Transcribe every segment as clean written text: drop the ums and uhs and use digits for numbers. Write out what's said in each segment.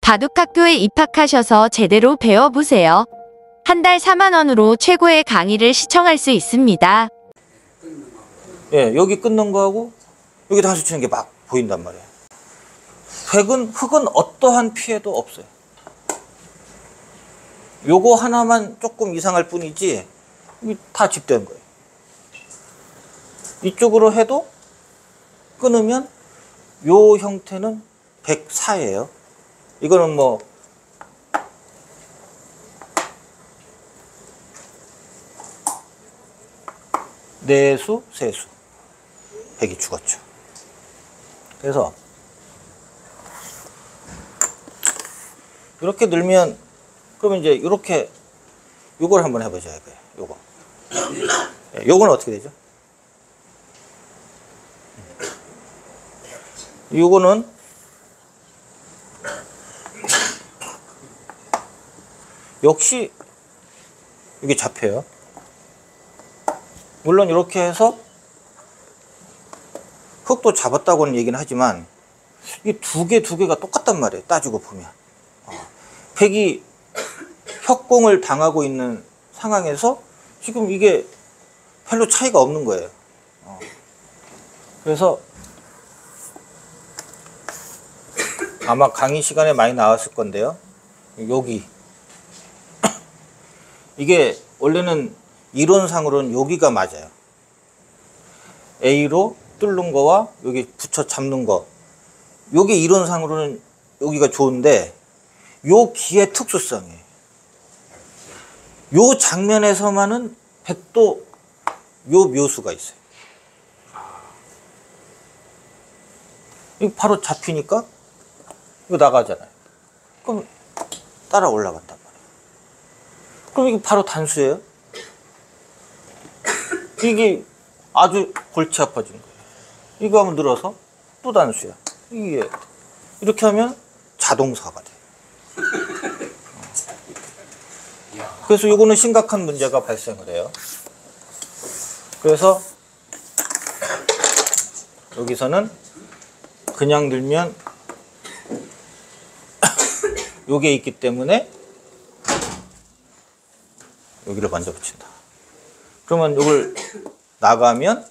바둑학교에 입학하셔서 제대로 배워보세요. 한 달 4만 원으로 최고의 강의를 시청할 수 있습니다. 예, 여기 끊는 거하고 여기 단수 치는 게 막 보인단 말이에요. 흙은 어떠한 피해도 없어요. 요거 하나만 조금 이상할 뿐이지 다 집된 거예요. 이쪽으로 해도 끊으면 요 형태는 104예요. 이거는 뭐 내수, 세수 100이 죽었죠. 그래서 이렇게 늘면 그러면 이제 이렇게 요걸 한번 해보자 이거예요. 요거. 요거는 어떻게 되죠? 요거는 역시 이게 잡혀요. 물론 이렇게 해서 흙도 잡았다고는 얘기는 하지만 이 두 개가 똑같단 말이에요. 따지고 보면. 백이 협공을 당하고 있는 상황에서 지금 이게 별로 차이가 없는 거예요. 그래서 아마 강의 시간에 많이 나왔을 건데요. 여기 이게 원래는 이론상으로는 여기가 맞아요. A로 뚫는 거와 여기 붙여 잡는 거, 요게 이론상으로는 여기가 좋은데 요 기의 특수성이에요. 요 장면에서만은 100도 요 묘수가 있어요. 이거 바로 잡히니까 이거 나가잖아요. 그럼 따라 올라간단 말이에요. 그럼 이거 바로 단수예요. 이게 아주 골치 아파진 거예요. 이거 하면 늘어서 또 단수야. 이게 이렇게 하면 자동사가 돼. 그래서 이거는 심각한 문제가 발생을 해요. 그래서 여기서는 그냥 들면 요게 있기 때문에 여기를 먼저 붙인다. 그러면 이걸 나가면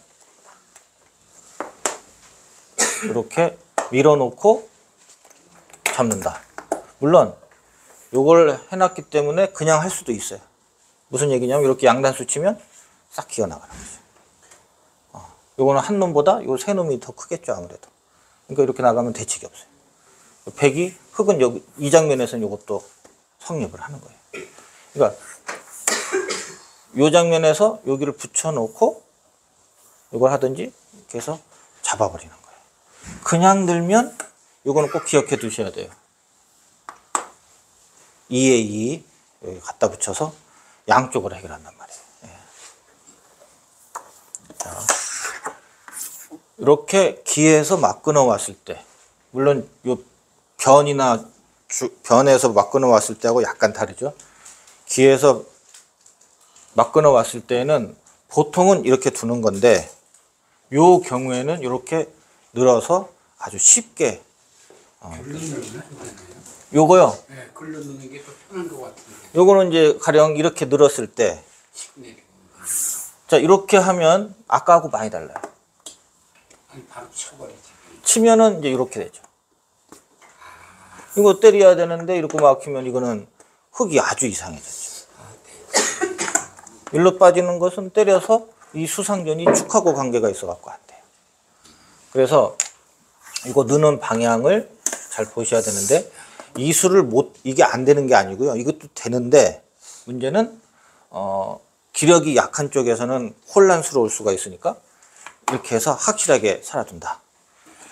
이렇게 밀어놓고 잡는다. 물론 요걸 해놨기 때문에 그냥 할 수도 있어요. 무슨 얘기냐면 이렇게 양단수 치면 싹 기어 나가는 거죠. 요거는 한 놈보다 요 세 놈이 더 크겠죠 아무래도. 그러니까 이렇게 나가면 대책이 없어요. 백이 흙은 여기 이 장면에서는 요것도 성립을 하는 거예요. 그러니까 요 장면에서 여기를 붙여놓고 이걸 하든지 이렇게 해서 잡아버리는 거예요. 그냥 들면 요거는 꼭 기억해 두셔야 돼요. 2에 2 여기 갖다 붙여서 양쪽으로 해결한단 말이에요. 예. 자, 이렇게 기에서 막 끊어왔을 때, 물론 요 변이나 변에서 막 끊어왔을 때하고 약간 다르죠. 기에서 막 끊어왔을 때는 보통은 이렇게 두는 건데 요 경우에는 이렇게 늘어서 아주 쉽게 요거요. 네, 글로 넣는 게 더 편한 것 같은데. 요거는 이제 가령 이렇게 늘었을 때, 자 이렇게 하면 아까하고 많이 달라요. 아니 바로 쳐버리지. 치면은 이제 이렇게 되죠. 이거 때려야 되는데 이렇게 막히면 이거는 흙이 아주 이상해졌죠. 일로 빠지는 것은 때려서 이 수상전이 축하고 관계가 있어 갖고 안 돼요. 그래서 이거 넣는 방향을 잘 보셔야 되는데 이 수를 이게 안 되는 게 아니고요. 이것도 되는데 문제는 기력이 약한 쪽에서는 혼란스러울 수가 있으니까 이렇게 해서 확실하게 살아둔다.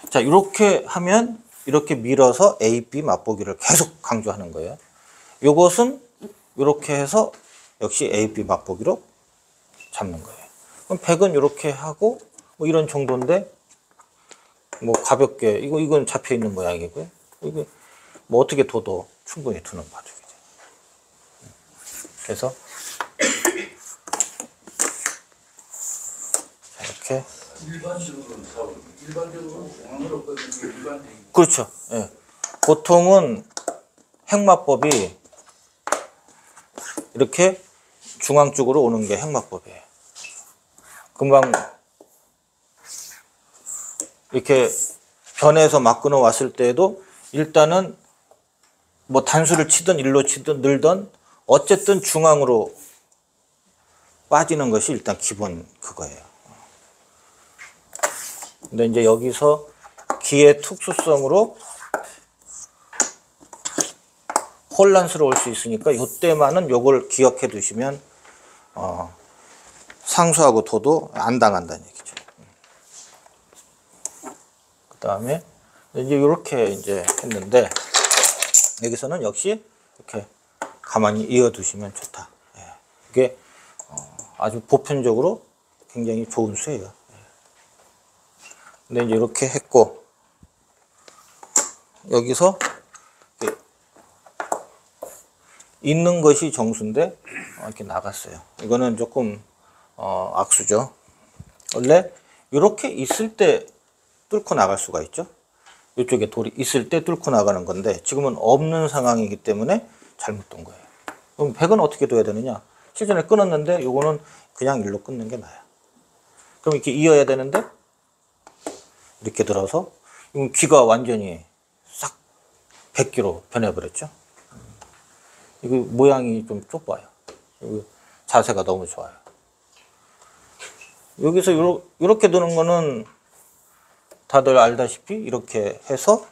자, 이렇게 하면 이렇게 밀어서 A, B 맛보기를 계속 강조하는 거예요. 요것은 이렇게 해서 역시 A, B 맛보기로 잡는 거예요. 그럼 100은 이렇게 하고 뭐 이런 정도인데 뭐 가볍게 이건 잡혀 있는 모양이고요. 이거 뭐 어떻게 둬도 충분히 두는 바둑이죠. 그래서 이렇게 일반적으로 공항으로 끊는 게 일반적인. 그렇죠. 예. 보통은 핵마법이 이렇게 중앙 쪽으로 오는 게 핵마법이에요. 금방 이렇게 변해서 막 끊어왔을 때에도 일단은 뭐 단수를 치든 일로 치든 늘든 어쨌든 중앙으로 빠지는 것이 일단 기본 그거예요. 근데 이제 여기서 기의 특수성으로 혼란스러울 수 있으니까 이때만은 요걸 기억해 두시면 상수하고 도도 안 당한다는 얘기죠. 그 다음에 이제 이렇게 이제 했는데 여기서는 역시 이렇게 가만히 이어 두시면 좋다. 예. 이게 아주 보편적으로 굉장히 좋은 수예요. 예. 근데 이제 이렇게 했고 여기서 있는 것이 정수인데 이렇게 나갔어요. 이거는 조금 악수죠. 원래 이렇게 있을 때 뚫고 나갈 수가 있죠. 이쪽에 돌이 있을 때 뚫고 나가는 건데 지금은 없는 상황이기 때문에 잘못된 거예요. 그럼 백은 어떻게 둬야 되느냐? 실전에 끊었는데 요거는 그냥 일로 끊는 게 나아요. 그럼 이렇게 이어야 되는데 이렇게 들어서 귀가 완전히 싹 백기로 변해버렸죠. 이거 모양이 좀 좁아요. 자세가 너무 좋아요. 여기서 이렇게 두는 거는 다들 알다시피 이렇게 해서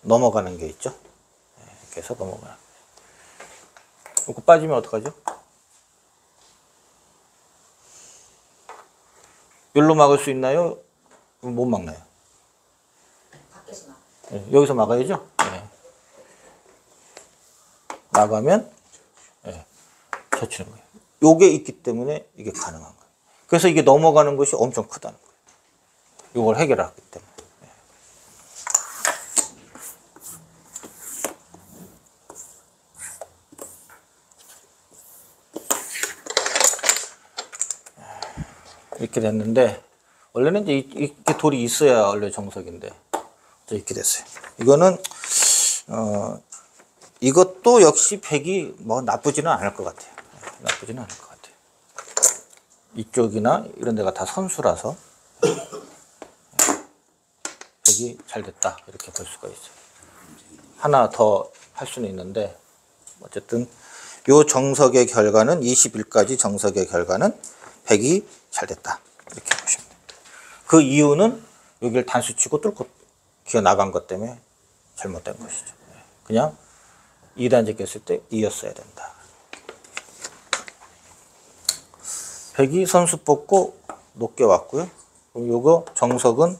넘어가는 게 있죠. 이렇게 해서 넘어가요. 이거 빠지면 어떡하죠? 여기로 막을 수 있나요? 못 막나요? 밖에서 나. 네, 여기서 막아야죠. 네. 나가면 네, 젖히는 거예요. 요게 있기 때문에 이게 가능한 거예요. 그래서 이게 넘어가는 것이 엄청 크다는 거예요. 이걸 해결하기 때문에. 네. 이렇게 됐는데 원래는 이제 이렇게 돌이 있어야 원래 정석인데 이렇게 됐어요. 이거는 이것도 역시 백이 뭐 나쁘지는 않을 것 같아요. 나쁘지는 않을 것 같아요. 이쪽이나 이런 데가 다 선수라서 백이 잘 됐다 이렇게 볼 수가 있어요. 하나 더 할 수는 있는데 어쨌든 요 정석의 결과는 21까지 정석의 결과는 백이 잘 됐다 이렇게 보시면 됩니다. 그 이유는 여기를 단수 치고 뚫고 기어 나간 것 때문에 잘못된 것이죠. 그냥 2단지 깼을 때 이었어야 된다. 백이 선수 뽑고 높게 왔고요. 그럼 요거 정석은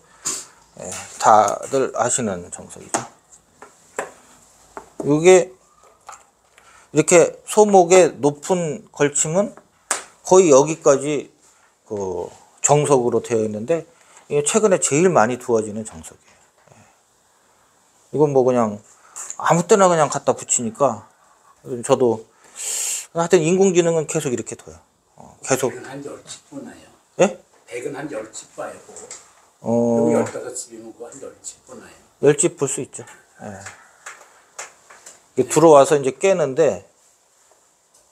다들 아시는 정석이죠. 요게 이렇게 소목의 높은 걸침은 거의 여기까지 그 정석으로 되어 있는데 이게 최근에 제일 많이 두어지는 정석이에요. 이건 뭐 그냥 아무 때나 그냥 갖다 붙이니까 저도 하여튼 인공지능은 계속 이렇게 둬요. 계속. 백은 한 10집 보나요? 예? 백은 한 10집 봐요. 여기 15집이면 그한 10집 보나요? 10집 볼 수 있죠. 예. 이게 들어와서 이제 깨는데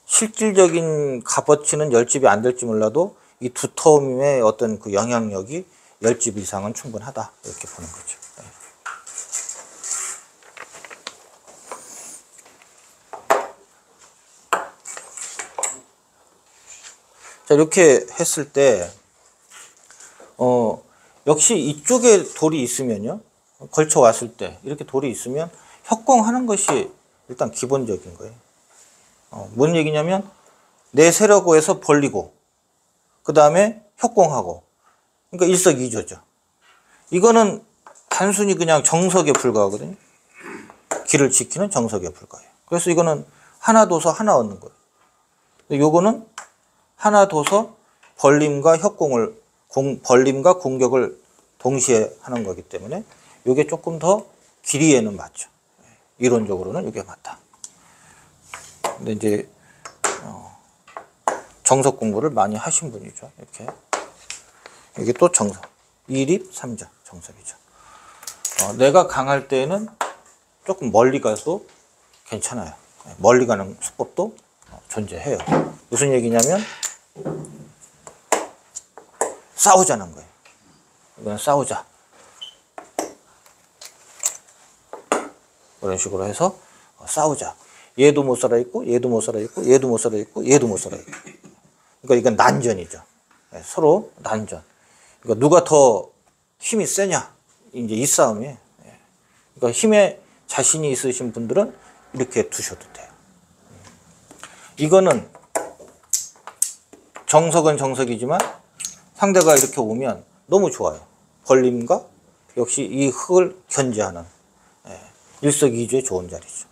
실질적인 값어치는 10집이 안 될지 몰라도 이 두터움의 어떤 그 영향력이 10집 이상은 충분하다 이렇게 보는 거죠. 예. 자, 이렇게 했을 때 역시 이쪽에 돌이 있으면요, 걸쳐 왔을 때 이렇게 돌이 있으면 협공하는 것이 일단 기본적인 거예요. 뭔 얘기냐면 내 세력에서 벌리고 그 다음에 협공하고, 그러니까 일석이조죠. 이거는 단순히 그냥 정석에 불과하거든요. 길을 지키는 정석에 불과해요. 그래서 이거는 하나 둬서 하나 얻는 거예요. 근데 요거는 하나 둬서 벌림과 협공을 벌림과 공격을 동시에 하는 거기 때문에 이게 조금 더 길이에는 맞죠. 이론적으로는 이게 맞다. 근데 이제 정석 공부를 많이 하신 분이죠. 이렇게 이게 또 정석 1입 3자 정석이죠. 내가 강할 때는 조금 멀리 가도 괜찮아요. 멀리 가는 수법도 존재해요. 무슨 얘기냐면 싸우자는 거예요. 이건 싸우자. 그런 식으로 해서 싸우자. 얘도 못 살아있고 얘도 못 살아있고 얘도 못 살아있고 얘도 못 살아있고. 그러니까 이건 난전이죠. 서로 난전. 그러니까 누가 더 힘이 세냐 이제 이 싸움이에요. 그러니까 힘에 자신이 있으신 분들은 이렇게 두셔도 돼요. 이거는 정석은 정석이지만 상대가 이렇게 오면 너무 좋아요. 걸림과 역시 이 흙을 견제하는 일석이조의 좋은 자리죠.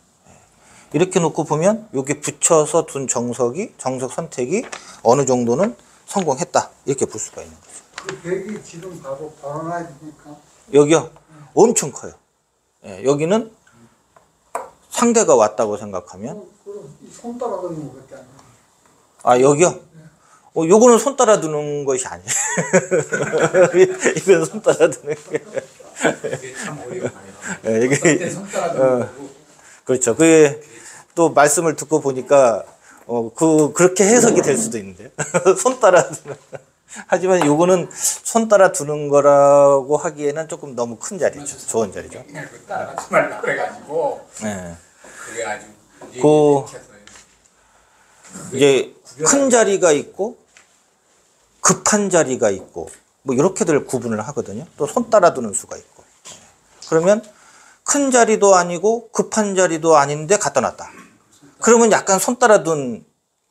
이렇게 놓고 보면 여기 붙여서 둔 정석 선택이 어느 정도는 성공했다 이렇게 볼 수가 있는 거죠. 그 벽이 지금 바로 바라나입니까? 여기요 엄청 커요. 여기는 상대가 왔다고 생각하면 손 따라가는 것 같지 않나요? 아 여기요? 요거는 손 따라 두는 것이 아니에요. 이건 손 따라 두는 게. 이게 참 어려운 거예요. 이게 손 따라 두는 거고. 그렇죠. 그게 또 말씀을 듣고 보니까 그렇게 해석이 될 수도 있는데요. 손 따라 두는. 하지만 요거는 손 따라 두는 거라고 하기에는 조금 너무 큰 자리죠. 좋은 자리죠. 그냥 그 따라가지 말라 그래가지고 네. 그게 아주 이제 큰 자리가 있고 급한 자리가 있고 뭐 이렇게들 구분을 하거든요. 또 손 따라 두는 수가 있고. 그러면 큰 자리도 아니고 급한 자리도 아닌데 갖다 놨다. 그러면 약간 손 따라 둔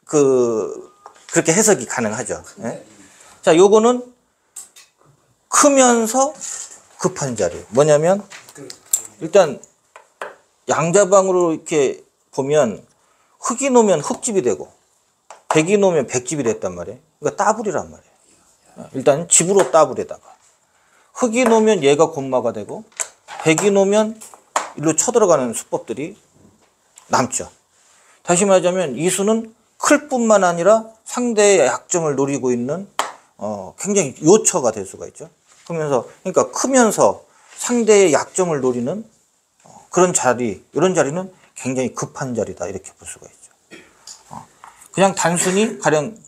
그렇게 해석이 가능하죠. 예? 자, 요거는 크면서 급한 자리. 뭐냐면 일단 양자방으로 이렇게 보면 흙이 놓으면 흙집이 되고 백이 놓으면 백집이 됐단 말이에요. 그러니까 따블이란 말이에요. 일단 집으로 따블에다가 흙이 놓으면 얘가 곤마가 되고 백이 놓으면 일로 쳐들어가는 수법들이 남죠. 다시 말하자면 이 수는 클 뿐만 아니라 상대의 약점을 노리고 있는 굉장히 요처가 될 수가 있죠. 그러니까 크면서 상대의 약점을 노리는 그런 자리, 이런 자리는 굉장히 급한 자리다 이렇게 볼 수가 있죠. 그냥 단순히 가령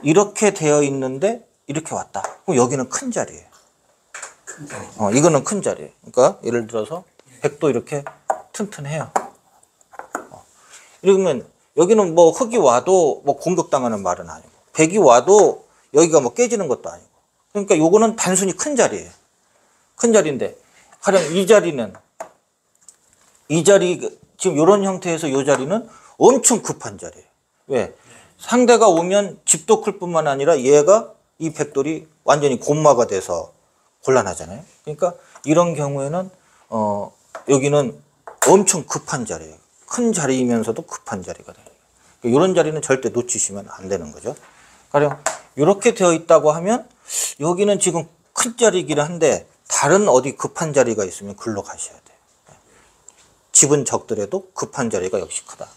이렇게 되어 있는데 이렇게 왔다. 그럼 여기는 큰 자리예요. 이거는 큰 자리예요. 그러니까 예를 들어서 백도 이렇게 튼튼해요. 이러면 여기는 뭐 흙이 와도 뭐 공격당하는 말은 아니고 백이 와도 여기가 뭐 깨지는 것도 아니고 그러니까 요거는 단순히 큰 자리예요. 큰 자리인데 가령 이 자리 지금 이런 형태에서 이 자리는 엄청 급한 자리예요. 왜? 상대가 오면 집도 클 뿐만 아니라 얘가 이 백돌이 완전히 곤마가 돼서 곤란하잖아요. 그러니까 이런 경우에는 여기는 엄청 급한 자리예요. 큰 자리이면서도 급한 자리가 돼요. 이런 자리는 절대 놓치시면 안 되는 거죠. 가령 이렇게 되어 있다고 하면 여기는 지금 큰 자리이긴 한데 다른 어디 급한 자리가 있으면 글로 가셔야 돼요. 집은 적더라도 급한 자리가 역시 크다.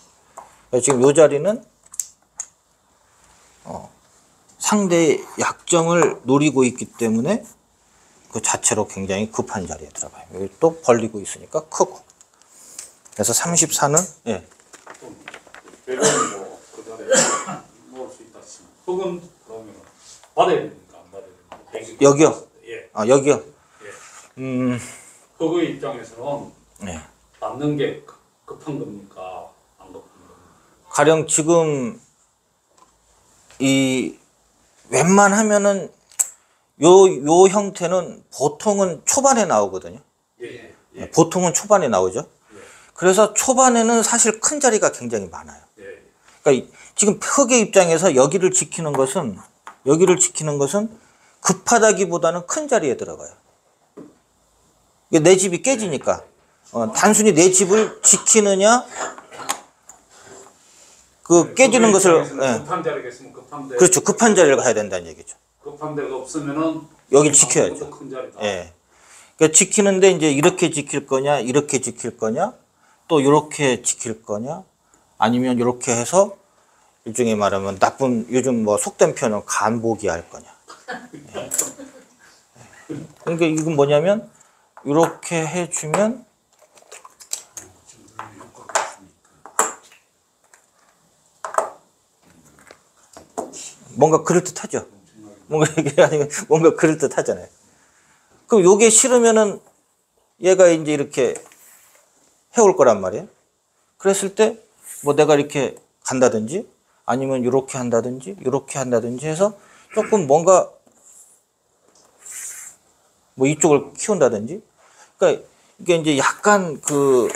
지금 이 자리는 상대의 약점을 노리고 있기 때문에 그 자체로 굉장히 급한 자리에 들어가요. 여기 또 벌리고 있으니까 크고. 그래서 34는 예. 배려는 뭐 그다음에 넣을 수 있다 치면 흙은 그러면 받아야 됩니까 안 받아야 됩니까? 여기요. 예. 여기요. 흙의 입장에서는 네. 받는 게 급한 겁니까 안 급한 겁니까? 가령 지금 이 웬만하면은 요 형태는 보통은 초반에 나오거든요. 예. 보통은 초반에 나오죠. 그래서 초반에는 사실 큰 자리가 굉장히 많아요. 예. 그러니까 지금 흙의 입장에서 여기를 지키는 것은 급하다기보다는 큰 자리에 들어가요. 이게 내 집이 깨지니까 단순히 내 집을 지키느냐 그 깨지는 것을 급한 자리가 있으면 급한 데 그렇죠. 급한 자리를 가야 된다는 얘기죠. 급한 데가 없으면은 여길 지켜야죠. 큰 자리다. 예. 그러니까 지키는데 이제 이렇게 지킬 거냐, 이렇게 지킬 거냐, 또 이렇게 지킬 거냐, 아니면 이렇게 해서 일종의 말하면 나쁜 요즘 뭐 속된 표현은 간보기 할 거냐. 예. 그러니까 이건 뭐냐면 이렇게 해주면 뭔가 그럴듯하죠. 뭔가 이게 아니고 뭔가 그럴듯하잖아요. 그럼 요게 싫으면은 얘가 이제 이렇게 해올 거란 말이에요. 그랬을 때 뭐 내가 이렇게 간다든지 아니면 이렇게 한다든지 이렇게 한다든지 해서 조금 뭔가 뭐 이쪽을 키운다든지, 그러니까 이게 이제 약간 그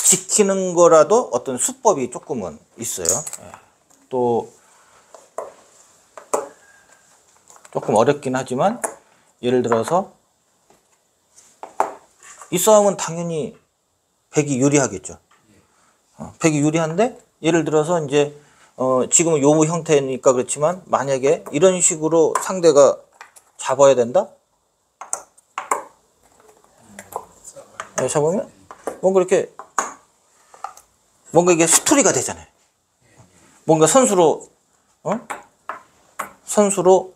지키는 거라도 어떤 수법이 조금은 있어요. 또 조금 어렵긴 하지만 예를 들어서 이 싸움은 당연히 백이 유리하겠죠. 백이 유리한데 예를 들어서 이제 지금은 요 형태니까 그렇지만 만약에 이런 식으로 상대가 잡아야 된다? 잡으면 뭔가 이렇게 뭔가 이게 스토리가 되잖아요. 뭔가 선수로 선수로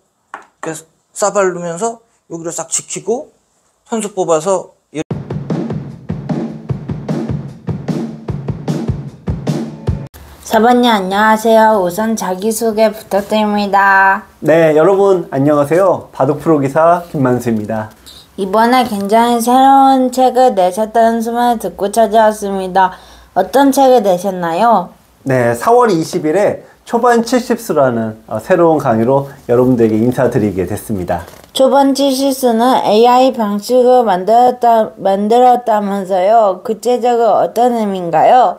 이렇게 싸바르면서 여기를 싹 지키고 선수 뽑아서 4번님 안녕하세요. 우선 자기소개 부탁드립니다. 네, 여러분 안녕하세요. 바둑 프로 기사 김만수입니다. 이번에 굉장히 새로운 책을 내셨다는 소문을 듣고 찾아왔습니다. 어떤 책을 내셨나요? 네, 4월 20일에 초반 70수라는 새로운 강의로 여러분들에게 인사드리게 됐습니다. 초반 70수는 AI 방식을 만들었다면서요. 구체적으로 어떤 의미인가요?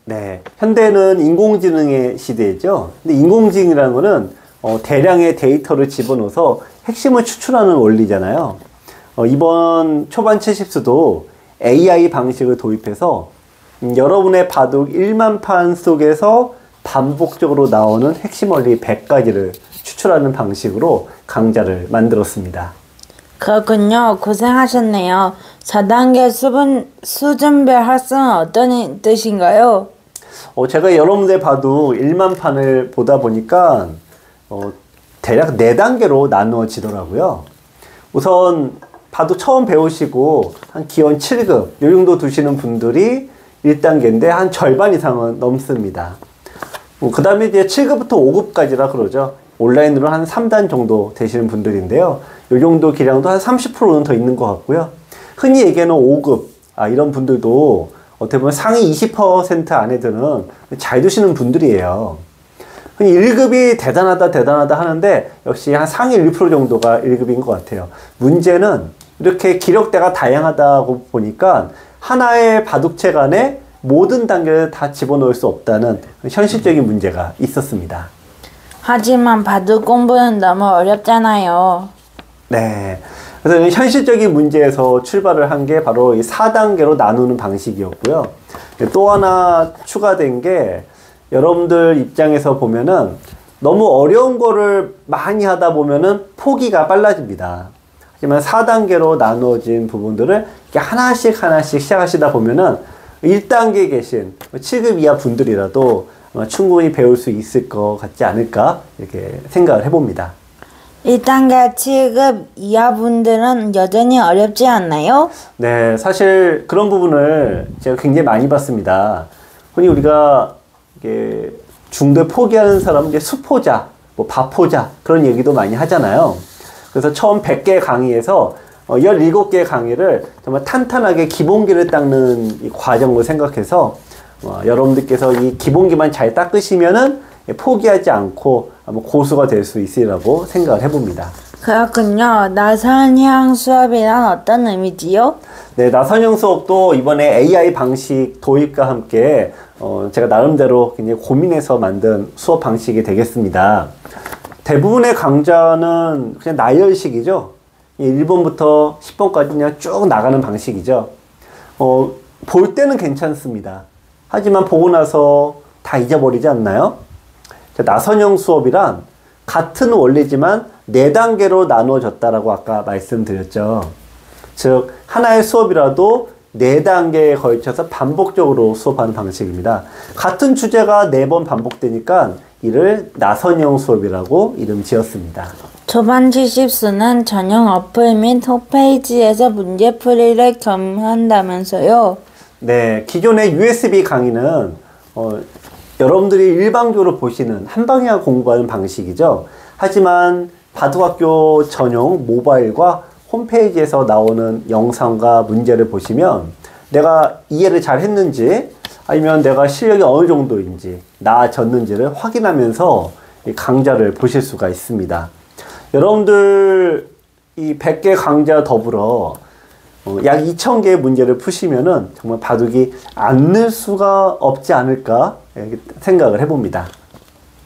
네, 현대는 인공지능의 시대죠. 근데 인공지능이라는 거는 대량의 데이터를 집어넣어서 핵심을 추출하는 원리잖아요. 이번 초반 70수도 AI 방식을 도입해서 여러분의 바둑 1만 판 속에서 반복적으로 나오는 핵심 원리 100가지를 추출하는 방식으로 강좌를 만들었습니다. 그렇군요. 고생하셨네요. 4단계 수준별 학습은 어떤 뜻인가요? 제가 여러분들 바둑 1만 판을 보다 보니까 대략 4단계로 나누어지더라고요. 우선 바둑 처음 배우시고 한 기원 7급 요 정도 두시는 분들이 1단계인데 한 절반 이상은 넘습니다. 그 다음에 이제 7급부터 5급까지라 그러죠. 온라인으로 한 3단 정도 되시는 분들인데요. 요 정도 기량도 한 30%는 더 있는 것 같고요. 흔히 얘기하는 5급, 이런 분들도 어떻게 보면 상위 20% 안에 드는 잘 두시는 분들이에요. 흔히 1급이 대단하다 하는데 역시 한 상위 1% 정도가 1급인 것 같아요. 문제는 이렇게 기력대가 다양하다고 보니까 하나의 바둑책 안에 모든 단계를 다 집어넣을 수 없다는 현실적인 문제가 있었습니다. 하지만 바둑 공부는 너무 어렵잖아요. 네. 그래서 현실적인 문제에서 출발을 한 게 바로 이 4단계로 나누는 방식이었고요. 또 하나 추가된 게 여러분들 입장에서 보면은 너무 어려운 거를 많이 하다 보면은 포기가 빨라집니다. 하지만 4단계로 나누어진 부분들을 이렇게 하나씩 시작하시다 보면은 1단계에 계신 7급 이하 분들이라도 충분히 배울 수 있을 것 같지 않을까 이렇게 생각을 해봅니다. 1단계 7급 이하 분들은 여전히 어렵지 않나요? 네, 사실 그런 부분을 제가 굉장히 많이 봤습니다. 흔히 우리가 이게 중도 포기하는 사람은 이제 수포자, 뭐 바포자 그런 얘기도 많이 하잖아요. 그래서 처음 100개 강의에서 17개 강의를 정말 탄탄하게 기본기를 닦는 이 과정을 생각해서 여러분들께서 이 기본기만 잘 닦으시면은 포기하지 않고 고수가 될 수 있으리라고 생각을 해봅니다. 그렇군요. 나선형 수업이란 어떤 의미지요? 네, 나선형 수업도 이번에 AI 방식 도입과 함께 제가 나름대로 굉장히 고민해서 만든 수업 방식이 되겠습니다. 대부분의 강좌는 그냥 나열식이죠. 1번부터 10번까지 그냥 쭉 나가는 방식이죠. 볼 때는 괜찮습니다. 하지만 보고 나서 다 잊어버리지 않나요? 나선형 수업이란 같은 원리지만 4단계로 나누어졌다라고 아까 말씀드렸죠. 즉 하나의 수업이라도 4단계에 걸쳐서 반복적으로 수업하는 방식입니다. 같은 주제가 4번 반복되니까 이를 나선형 수업이라고 이름 지었습니다. 초반 70수는 전용 어플 및 홈페이지에서 문제풀이를 겸한다면서요. 네, 기존의 USB 강의는 여러분들이 일방적으로 보시는 한방향 공부하는 방식이죠. 하지만 바둑학교 전용 모바일과 홈페이지에서 나오는 영상과 문제를 보시면 내가 이해를 잘 했는지 아니면 내가 실력이 어느 정도인지 나아졌는지를 확인하면서 이 강좌를 보실 수가 있습니다. 여러분들 이 100개 강좌 더불어 약 2,000개의 문제를 푸시면은 정말 바둑이 안 늘 수가 없지 않을까 생각을 해봅니다.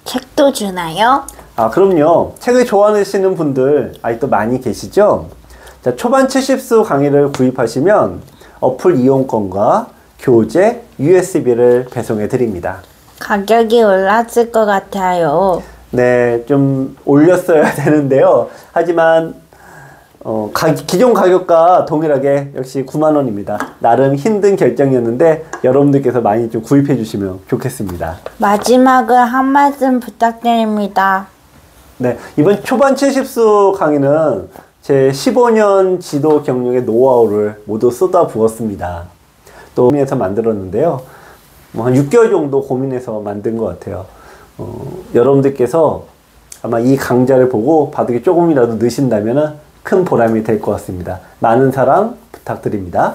책도 주나요? 아, 그럼요. 책을 좋아하시는 분들 아직도 많이 계시죠? 자, 초반 70수 강의를 구입하시면 어플 이용권과 교재, USB를 배송해 드립니다. 가격이 올랐을 것 같아요. 네, 좀 올렸어야 되는데요. 하지만 기존 가격과 동일하게 역시 9만 원입니다. 나름 힘든 결정이었는데 여러분들께서 많이 좀 구입해 주시면 좋겠습니다. 마지막으로 한 말씀 부탁드립니다. 네, 이번 초반 70수 강의는 제 15년 지도 경력의 노하우를 모두 쏟아부었습니다. 또 고민해서 만들었는데요. 한 6개월 정도 고민해서 만든 것 같아요. 여러분들께서 아마 이 강좌를 보고 바둑이 조금이라도 느신다면 큰 보람이 될 것 같습니다. 많은 사랑 부탁드립니다.